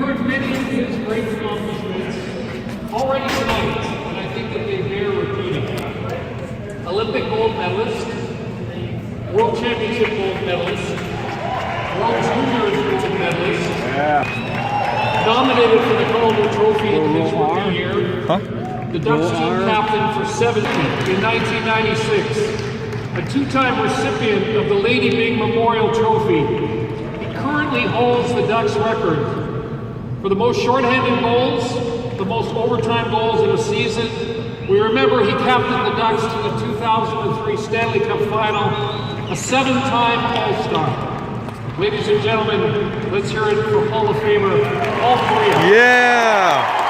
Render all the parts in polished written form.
heard many of his great accomplishments already tonight, and I think that they bear repeating. Olympic gold medalist, World Championship gold medalist, World Juniors gold medalist, nominated for the Calder Trophy in his rookie year, the Dutch team captain for 70 in 1996, a two-time recipient of the Lady Byng Memorial Trophy. He currently holds the Ducks record for the most shorthanded goals, the most overtime goals in a season. We remember he captained the Ducks to the 2003 Stanley Cup Final, a seven-time All-Star. Ladies and gentlemen, let's hear it for Hall of Famer, all three of them. Yeah!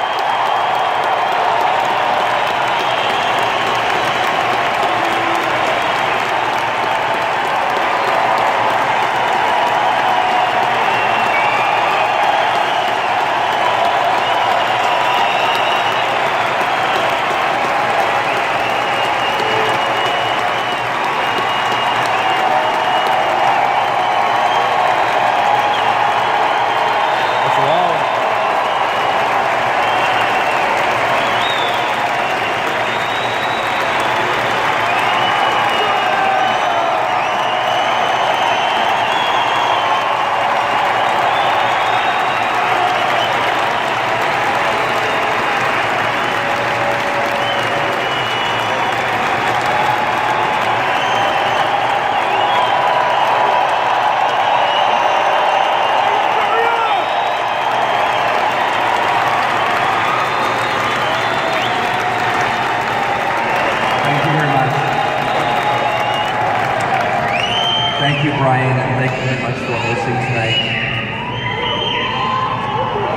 Thank you, Brian, and thank you very much for hosting tonight.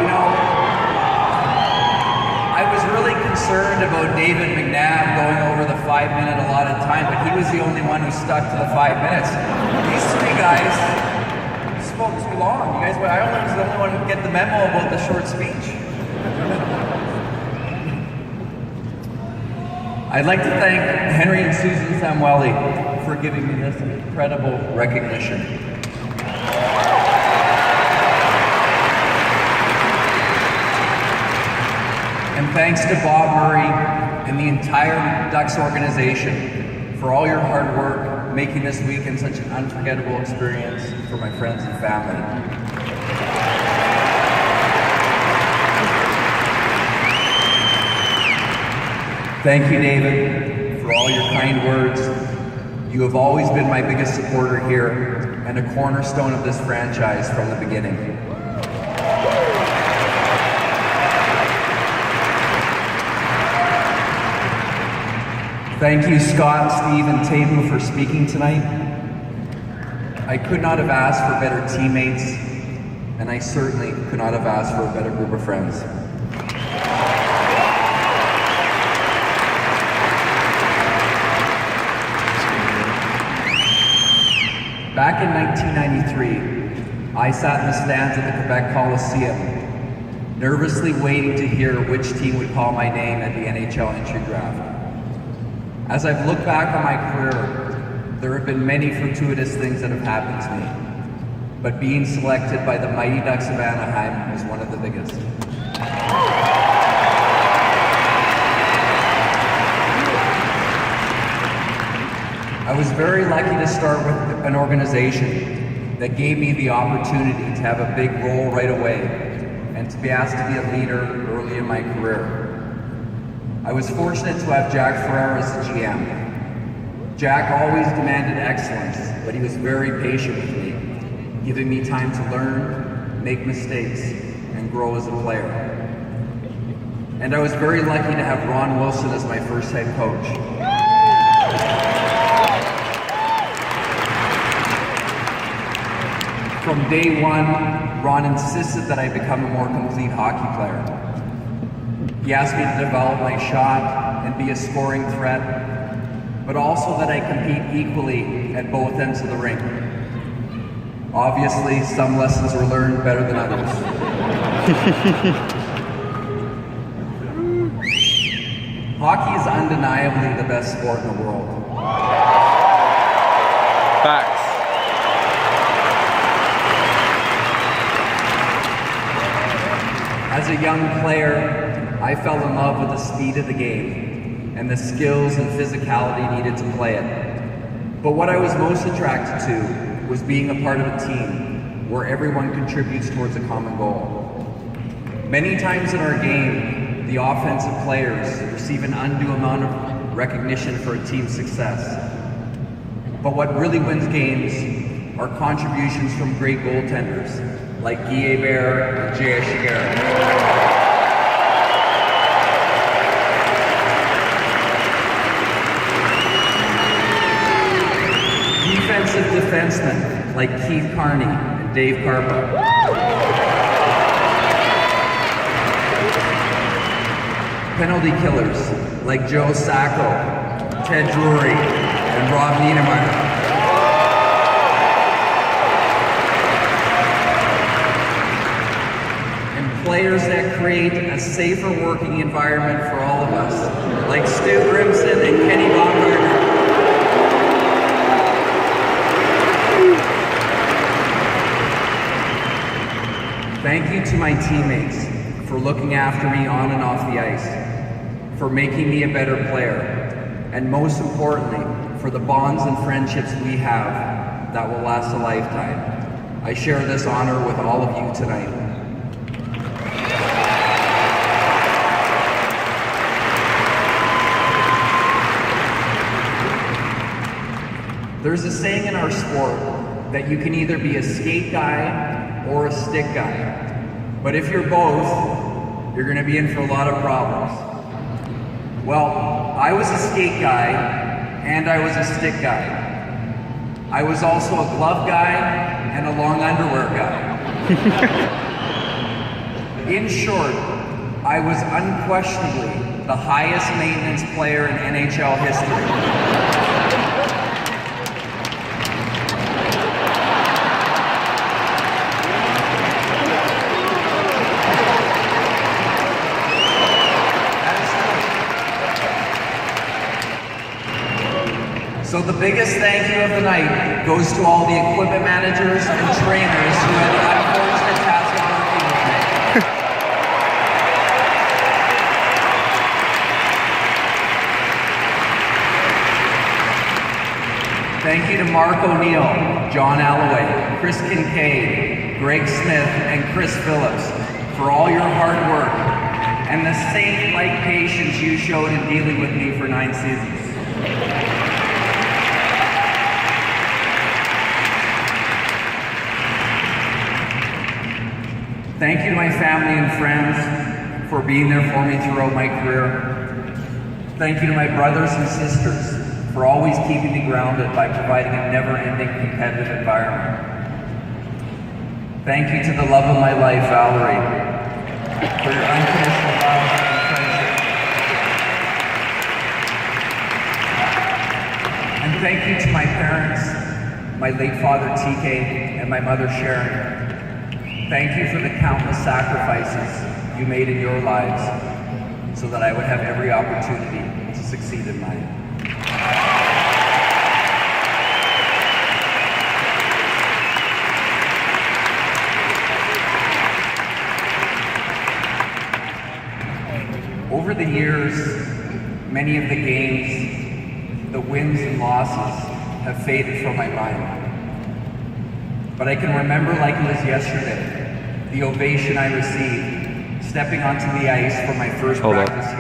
You know, I was really concerned about David McNabb going over the 5-minute allotted time, but he was the only one who stuck to the 5 minutes. These three guys spoke too long. You guys, I only was the only one who get the memo about the short speech. I'd like to thank Henry and Susan Samueli for giving me this incredible recognition. And thanks to Bob Murray and the entire Ducks organization for all your hard work making this weekend such an unforgettable experience for my friends and family. Thank you, David, for all your kind words. You have always been my biggest supporter here and a cornerstone of this franchise from the beginning. Thank you, Scott, Steve, and Tabu for speaking tonight. I could not have asked for better teammates, and I certainly could not have asked for a better group of friends. Back in 1993, I sat in the stands at the Quebec Coliseum, nervously waiting to hear which team would call my name at the NHL entry draft. As I've looked back on my career, there have been many fortuitous things that have happened to me, but being selected by the Mighty Ducks of Anaheim was one of the biggest. I was very lucky to start with an organization that gave me the opportunity to have a big role right away and to be asked to be a leader early in my career. I was fortunate to have Jack Ferrer as the GM. Jack always demanded excellence, but he was very patient with me, giving me time to learn, make mistakes, and grow as a player. And I was very lucky to have Ron Wilson as my first head coach. From day one, Ron insisted that I become a more complete hockey player. He asked me to develop my shot and be a scoring threat, but also that I compete equally at both ends of the rink. Obviously, some lessons were learned better than others. Hockey is undeniably the best sport in the world. Facts. As a young player, I fell in love with the speed of the game and the skills and physicality needed to play it. But what I was most attracted to was being a part of a team where everyone contributes towards a common goal. Many times in our game, the offensive players receive an undue amount of recognition for a team's success. But what really wins games are contributions from great goaltenders like Guy Hebert and J.S. Shiger. Defensive defensemen like Keith Carney and Dave Carpa. Penalty killers like Joe Sacco, Ted Drury, and Rob Niedermeyer. And players that create a safer working environment for all of us, like Stu Grimson and Kenny Baumgartner. Thank you to my teammates for looking after me on and off the ice, for making me a better player, and most importantly, for the bonds and friendships we have that will last a lifetime. I share this honor with all of you tonight. There's a saying in our sport that you can either be a skate guy or a stick guy. But if you're both, you're going to be in for a lot of problems. Well, I was a skate guy and I was a stick guy. I was also a glove guy and a long underwear guy. In short, I was unquestionably the highest maintenance player in NHL history. So the biggest thank you of the night goes to all the equipment managers and trainers who had the unfortunate task of working with me. Thank you to Mark O'Neill, John Alloway, Chris Kincaid, Greg Smith, and Chris Phillips for all your hard work and the saint-like patience you showed in dealing with me for 9 seasons. Thank you to my family and friends for being there for me throughout my career. Thank you to my brothers and sisters for always keeping me grounded by providing a never-ending competitive environment. Thank you to the love of my life, Valerie, for your unconditional love and friendship. And thank you to my parents, my late father, TK, and my mother, Sharon. Thank you for the countless sacrifices you made in your lives so that I would have every opportunity to succeed in mine. Over the years, many of the games, the wins and losses have faded from my mind. But I can remember like it was yesterday, the ovation I received stepping onto the ice for my first practice here.